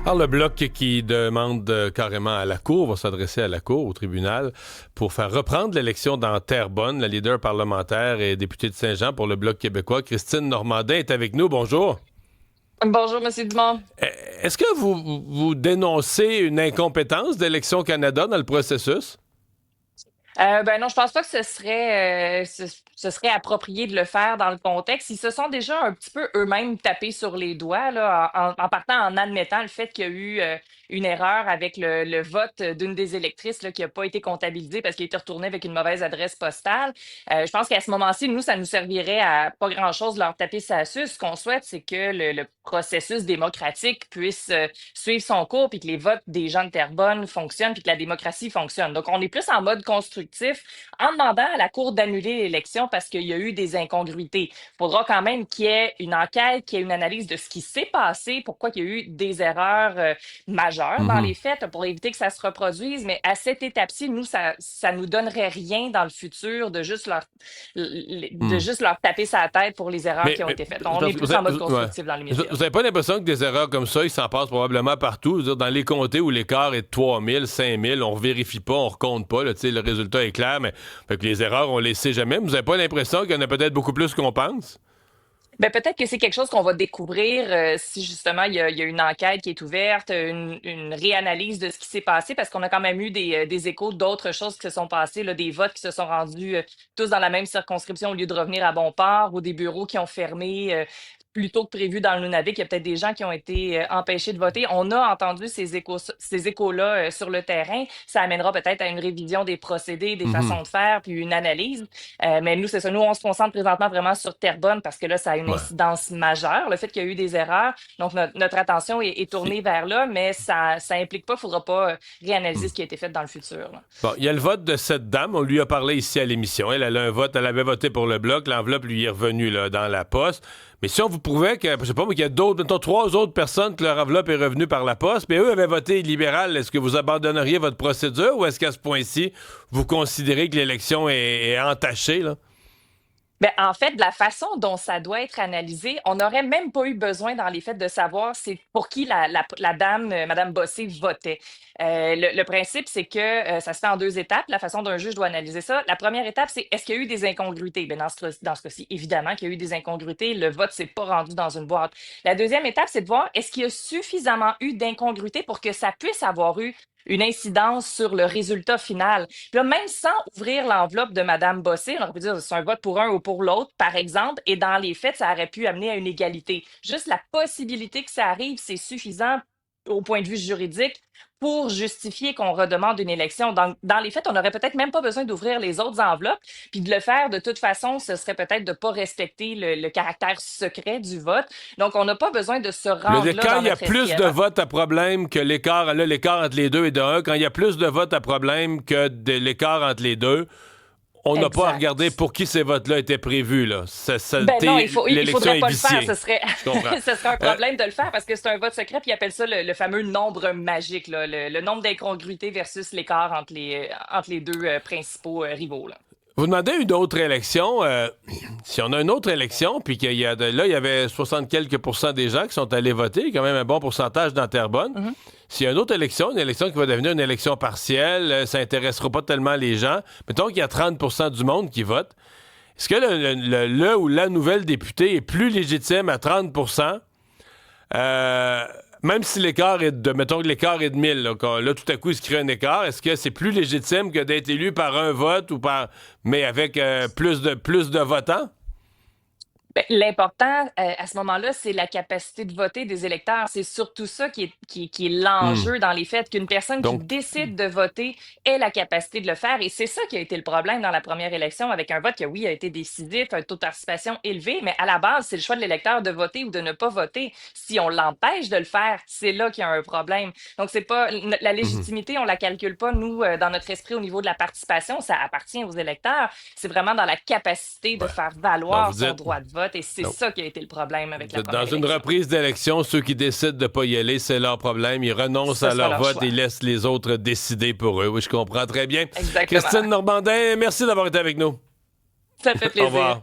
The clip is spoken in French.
Alors, le Bloc qui demande carrément à la Cour, va s'adresser à la Cour, au tribunal, pour faire reprendre l'élection dans Terrebonne. La leader parlementaire et députée de Saint-Jean pour le Bloc québécois, Christine Normandin, est avec nous. Bonjour. Bonjour, Monsieur Dumont. Euh, Est-ce que vous dénoncez une incompétence d'Élections Canada dans le processus? Ben non, je pense pas que ce serait approprié de le faire dans le contexte. Ils se sont déjà un petit peu eux-mêmes tapés sur les doigts là, en partant en admettant le fait qu'il y a eu une erreur avec le vote d'une des électrices là, qui n'a pas été comptabilisé parce qu'il a été retourné avec une mauvaise adresse postale. Je pense qu'à ce moment-ci, nous, ça nous servirait à pas grand-chose de leur taper ça dessus. Ce qu'on souhaite, c'est que le processus démocratique puisse suivre son cours, puis que les votes des gens de Terrebonne fonctionnent, puis que la démocratie fonctionne. Donc, on est plus en mode constructif en demandant à la Cour d'annuler l'élection parce qu'il y a eu des incongruités. Il faudra quand même qu'il y ait une enquête, qu'il y ait une analyse de ce qui s'est passé, pourquoi il y a eu des erreurs majeures dans Mhm. les faits pour éviter que ça se reproduise. Mais à cette étape-ci, nous, ça nous donnerait rien dans le futur de Hmm. juste leur taper sa tête pour les erreurs qui ont Mais été faites. Donc, c'est on parce est que plus en mode ouais. constructif dans Vous l'immédiat. n'avez pas l'impression que des erreurs comme ça, il s'en passe probablement partout? Je veux dire, dans les comtés où l'écart est de 3 000, 5 000, on ne vérifie pas, on ne recompte pas, là, tu sais, le résultat est clair, mais fait que les erreurs, on les sait jamais. Vous n'avez pas l'impression qu'il y en a peut-être beaucoup plus qu'on pense? Ben, peut-être que c'est quelque chose qu'on va découvrir si justement il y a une enquête qui est ouverte, une réanalyse de ce qui s'est passé, parce qu'on a quand même eu des échos d'autres choses qui se sont passées, là, des votes qui se sont rendus tous dans la même circonscription au lieu de revenir à bon port, ou des bureaux qui ont fermé plus tôt que prévu dans le Nunavik. Il y a peut-être des gens qui ont été empêchés de voter. On a entendu ces échos-là sur le terrain. Ça amènera peut-être à une révision des procédés, des Mhm. façons de faire, puis une analyse. Mais nous, c'est ça. Nous, on se concentre présentement vraiment sur Terrebonne parce que là, ça a une Ouais. incidence majeure, le fait qu'il y a eu des erreurs. Donc, notre attention est tournée vers là, mais ça implique pas, il ne faudra pas réanalyser Hmm. ce qui a été fait dans le futur, là. Bon, il y a le vote de cette dame. On lui a parlé ici à l'émission. Elle a un vote. Elle avait voté pour le Bloc. L'enveloppe lui est revenue là, dans la poste. Mais si on vous prouvait que, je sais pas, mais qu'il y a d'autres, mettons, trois autres personnes que leur enveloppe est revenue par la poste, mais eux avaient voté libéral, est-ce que vous abandonneriez votre procédure ou est-ce qu'à ce point-ci, vous considérez que l'élection est entachée, là? Ben, en fait, de la façon dont ça doit être analysé, on n'aurait même pas eu besoin dans les faits de savoir c'est pour qui la dame, Madame Bossé, votait. Le principe, c'est que ça se fait en deux étapes. La façon dont un juge doit analyser ça. La première étape, c'est est-ce qu'il y a eu des incongruités? Ben, dans ce cas-ci, évidemment qu'il y a eu des incongruités. Le vote s'est pas rendu dans une boîte. La deuxième étape, c'est de voir est-ce qu'il y a suffisamment eu d'incongruités pour que ça puisse avoir eu une incidence sur le résultat final. Puis là, même sans ouvrir l'enveloppe de Mme Bossé, on aurait pu dire c'est un vote pour un ou pour l'autre, par exemple, et dans les faits, ça aurait pu amener à une égalité. Juste la possibilité que ça arrive, c'est suffisant au point de vue juridique pour justifier qu'on redemande une élection. Donc, dans les faits, on n'aurait peut-être même pas besoin d'ouvrir les autres enveloppes, puis de le faire de toute façon, ce serait peut-être de ne pas respecter le caractère secret du vote. Donc, on n'a pas besoin de se rendre là Quand dans il y a notre plus esprit. de votes à problème que l'écart, là, l'écart entre les deux est de 1, quand il y a plus de votes à problème que de l'écart entre les deux, on n'a pas à regarder Exact. pour qui ces votes-là étaient prévus, là. Ben non, il L'élection faudrait est pas le faire. Ce viciée. serait, Je comprends. ce serait un Euh, problème de le faire parce que c'est un vote secret, puis ils appellent ça le fameux nombre magique, là, le nombre d'incongruités versus l'écart entre les deux principaux rivaux, là. Vous demandez une autre élection. Si on a une autre élection, puis qu'il y a là, il y avait 60 quelques pourcents des gens qui sont allés voter, quand même un bon pourcentage dans Terrebonne. Mhm. S'il y a une autre élection, une élection qui va devenir une élection partielle, ça intéressera pas tellement les gens. Mettons qu'il y a 30 du monde qui vote. Est-ce que le ou la nouvelle députée est plus légitime à 30 euh, même si l'écart est de, mettons que l'écart est de 1000, là, là, tout à coup, il se crée un écart, est-ce que c'est plus légitime que d'être élu par un vote ou par, mais avec plus de votants? Ben, l'important à ce moment-là, c'est la capacité de voter des électeurs. C'est surtout ça qui est Hmm. l'enjeu dans les faits, qu'une personne qui Donc, décide de voter ait la capacité de le faire. Et c'est ça qui a été le problème dans la première élection, avec un vote qui, oui, a été décisif, un taux de participation élevé, mais à la base, c'est le choix de l'électeur de voter ou de ne pas voter. Si on l'empêche de le faire, c'est là qu'il y a un problème. Donc, c'est pas la mhm. légitimité, on la calcule pas, nous, dans notre esprit, au niveau de la participation, ça appartient aux électeurs. C'est vraiment dans la capacité de Ouais. faire Donc, valoir vous son dites, droit de vote et c'est donc, ça qui a été le problème avec vous la êtes dans première une élection. reprise d'élection, ceux qui décident de ne pas y aller, c'est leur problème. Ils renoncent Ce à sera leur leur vote et choix. laissent les autres décider pour eux. Oui, je comprends très bien. Exactement. Christine Normandin, merci d'avoir été avec nous. Ça fait Au plaisir. revoir.